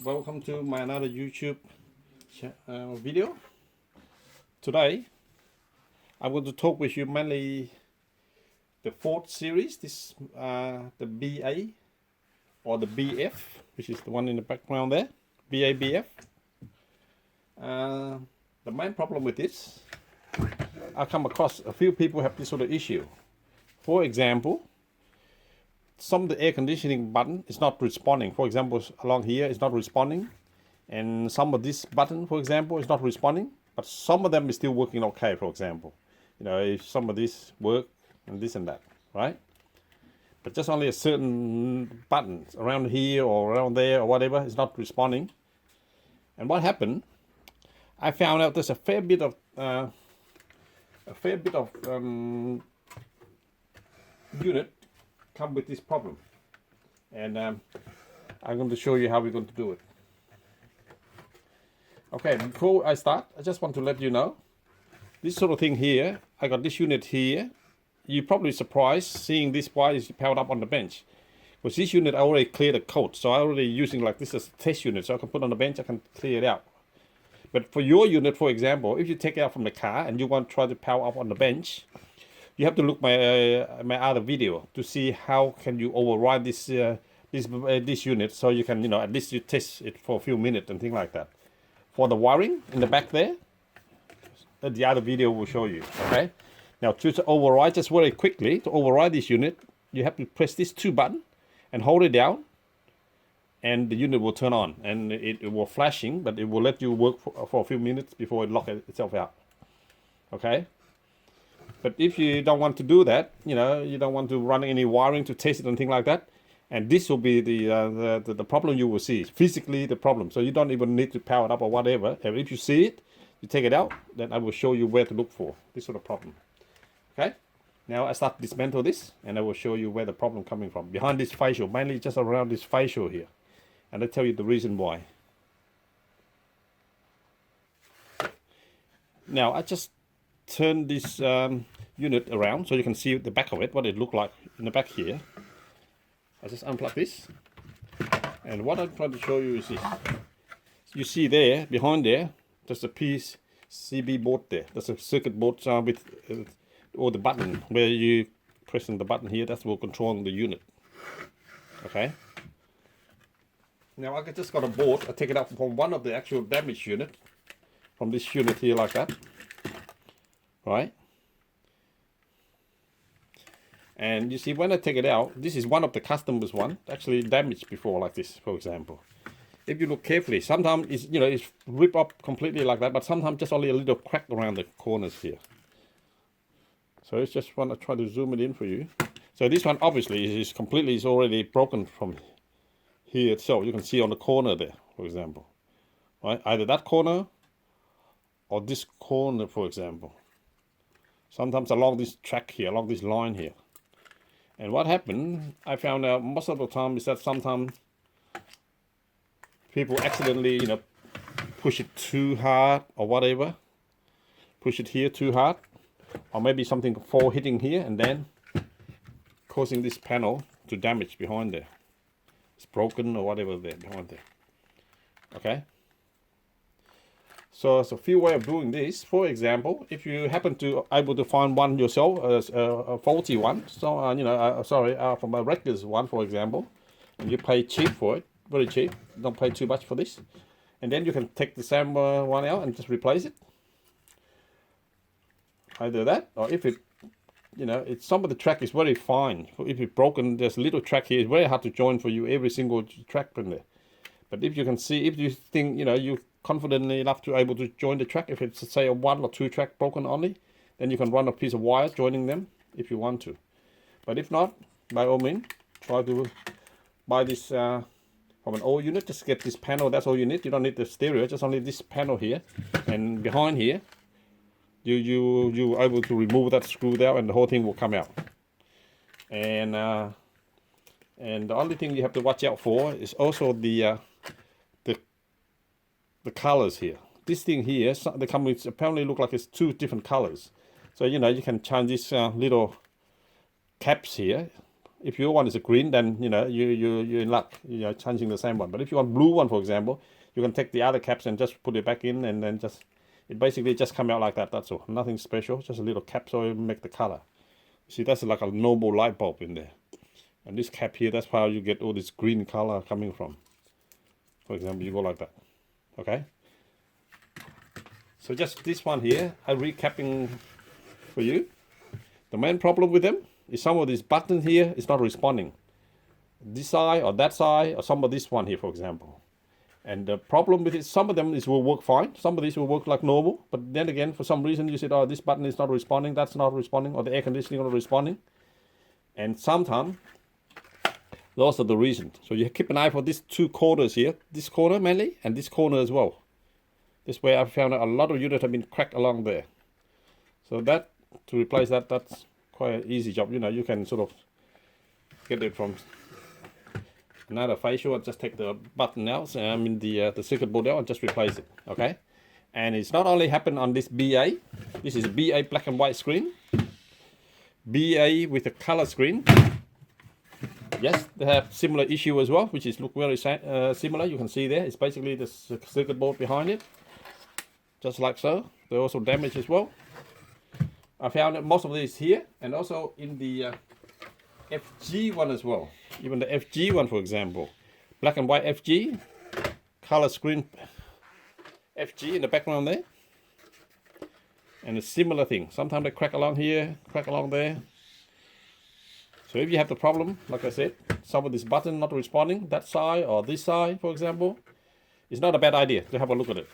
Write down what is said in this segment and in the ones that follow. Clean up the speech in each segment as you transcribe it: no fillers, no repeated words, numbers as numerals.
welcome to my another YouTube video. Today I'm going to talk with you mainly the fourth series, this the BA or the BF, which is the one in the background there, BABF. The main problem with this, I come across a few people have this sort of issue. For example, some of the air conditioning button is not responding. For example, along here is not responding, and some of this button, for example, is not responding, but some of them is still working okay. For example, if some of this work and this and that, right? But just only a certain button around here or around there or whatever is not responding. And what happened? I found out there's a fair bit of unit come with this problem, and I'm going to show you how we're going to do it. Okay, before I start, I just want to let you know this sort of thing here. I got this unit here. You're probably surprised seeing this wire is powered up on the bench, because this unit I already cleared the code, so I already using like this as a test unit, so I can put on the bench, I can clear it out. But for your unit, for example, if you take it out from the car and you want to try to power up on the bench, you have to look my other video to see how can you override this unit, so you can at least you test it for a few minutes and things like that. For the wiring in the back there, the other video will show you. Okay. Now to override, just very quickly, to override this unit, you have to press this 2 button and hold it down, and the unit will turn on, and it will flashing, but it will let you work for a few minutes before it locks itself out. Okay. But if you don't want to do that, you don't want to run any wiring to test it and things like that, and this will be the problem you will see, physically the problem. So you don't even need to power it up or whatever. And if you see it, you take it out, then I will show you where to look for this sort of problem. Okay? Now I start to dismantle this, and I will show you where the problem coming from. Behind this facial, mainly just around this facial here. And I'll tell you the reason why. Now I just turn this unit around so you can see the back of it, what it looked like in the back here. I just unplug this, and what I'm trying to show you is this. You see there, behind there, there's a PCB board there. There's a circuit board with or the button where you pressing the button here. That's what controlling the unit. Okay. Now I just got a board. I take it out from one of the actual damaged unit, from this unit here like that. Right, and you see when I take it out, this is one of the customers one, actually damaged before like this, for example. If you look carefully, sometimes it's ripped up completely like that, but sometimes just only a little crack around the corners here. So it's just want to try to zoom it in for you. So this one obviously is completely already broken from here itself. You can see on the corner there, for example, right? Either that corner or this corner, for example. Sometimes along this track here, along this line here. And what happened, I found out most of the time, is that sometimes people accidentally, push it too hard or whatever. Push it here too hard. Or maybe something fall hitting here and then causing this panel to damage behind there. It's broken or whatever there, behind there. Okay? So there's a few ways of doing this. For example, if you happen to able to find one yourself, a faulty one, so from a regular one, for example, and you pay cheap for it, very cheap. Don't pay too much for this, and then you can take the same one out and just replace it. Either that, or if it, it's some of the track is very fine. If it's broken, there's a little track here. It's very hard to join for you every single track in there. But if you can see, if you think, you confident enough to able to join the track, if it's say a 1 or 2 track broken only, then you can run a piece of wire joining them if you want to. But if not, by all means, try to buy this from an old unit. Just get this panel, that's all you need. You don't need the stereo, just only this panel here. And behind here, you able to remove that screw there, and the whole thing will come out. And the only thing you have to watch out for is also the colors here. This thing here, they come with, apparently look like it's 2 different colors. So you can change these little caps here If your one is a green, then you're in luck. You're changing the same one. But if you want blue one, for example, you can take the other caps and just put it back in, and then it basically just come out like that. That's all. Nothing special. Just a little cap so it make the color. See, that's like a normal light bulb in there. And this cap here, that's how you get all this green color coming from. For example, you go like that. Okay. So just this one here, I'm recapping for you. The main problem with them is some of these buttons here is not responding. This side or that side or some of this one here, for example. And the problem with it, some of them will work fine. Some of these will work like normal. But then again, for some reason, you said, oh, this button is not responding, that's not responding, or the air conditioning not responding. And sometimes, those are the reasons. So you keep an eye for these two corners here. This corner mainly, and this corner as well. This way I found a lot of units have been cracked along there. So that, to replace that, that's quite an easy job. You can sort of get it from another facial and just take the button out, the circuit board out, and just replace it. Okay. And it's not only happened on this BA. This is a BA black and white screen. BA with a color screen. Yes, they have similar issue as well, which is look very similar. You can see there, it's basically the circuit board behind it, just like so. They're also damaged as well. I found that most of these here, and also in the FG one as well. Even the FG one, for example, black and white FG, color screen FG in the background there, and a similar thing. Sometimes they crack along here, crack along there. So if you have the problem, like I said, some of this button not responding, that side or this side, for example, it's not a bad idea to have a look at it.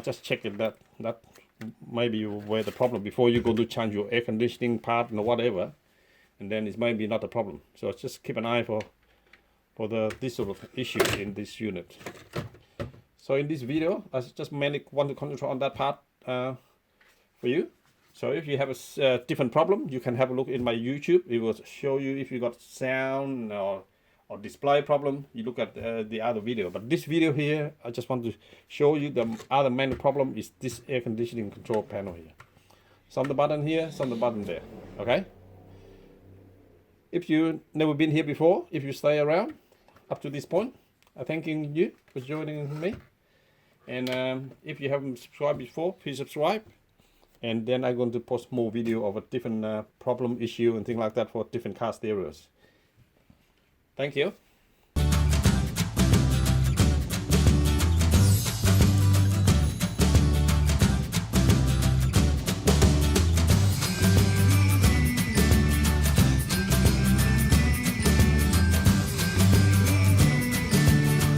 Just check it that maybe where the problem before you go to change your air conditioning part or whatever, and then it's maybe not a problem. So just keep an eye for this sort of issue in this unit. So in this video, I just mainly want to concentrate on that part for you. So if you have a different problem, you can have a look in my YouTube. It will show you if you got sound or display problem. You look at the other video. But this video here, I just want to show you the other main problem is this air conditioning control panel here. Some the button here, some the button there. Okay. If you never been here before, if you stay around up to this point, I'm thanking you for joining me. And if you haven't subscribed before, please subscribe. And then I'm going to post more video of a different problem issue and things like that for different car stereos. Thank you.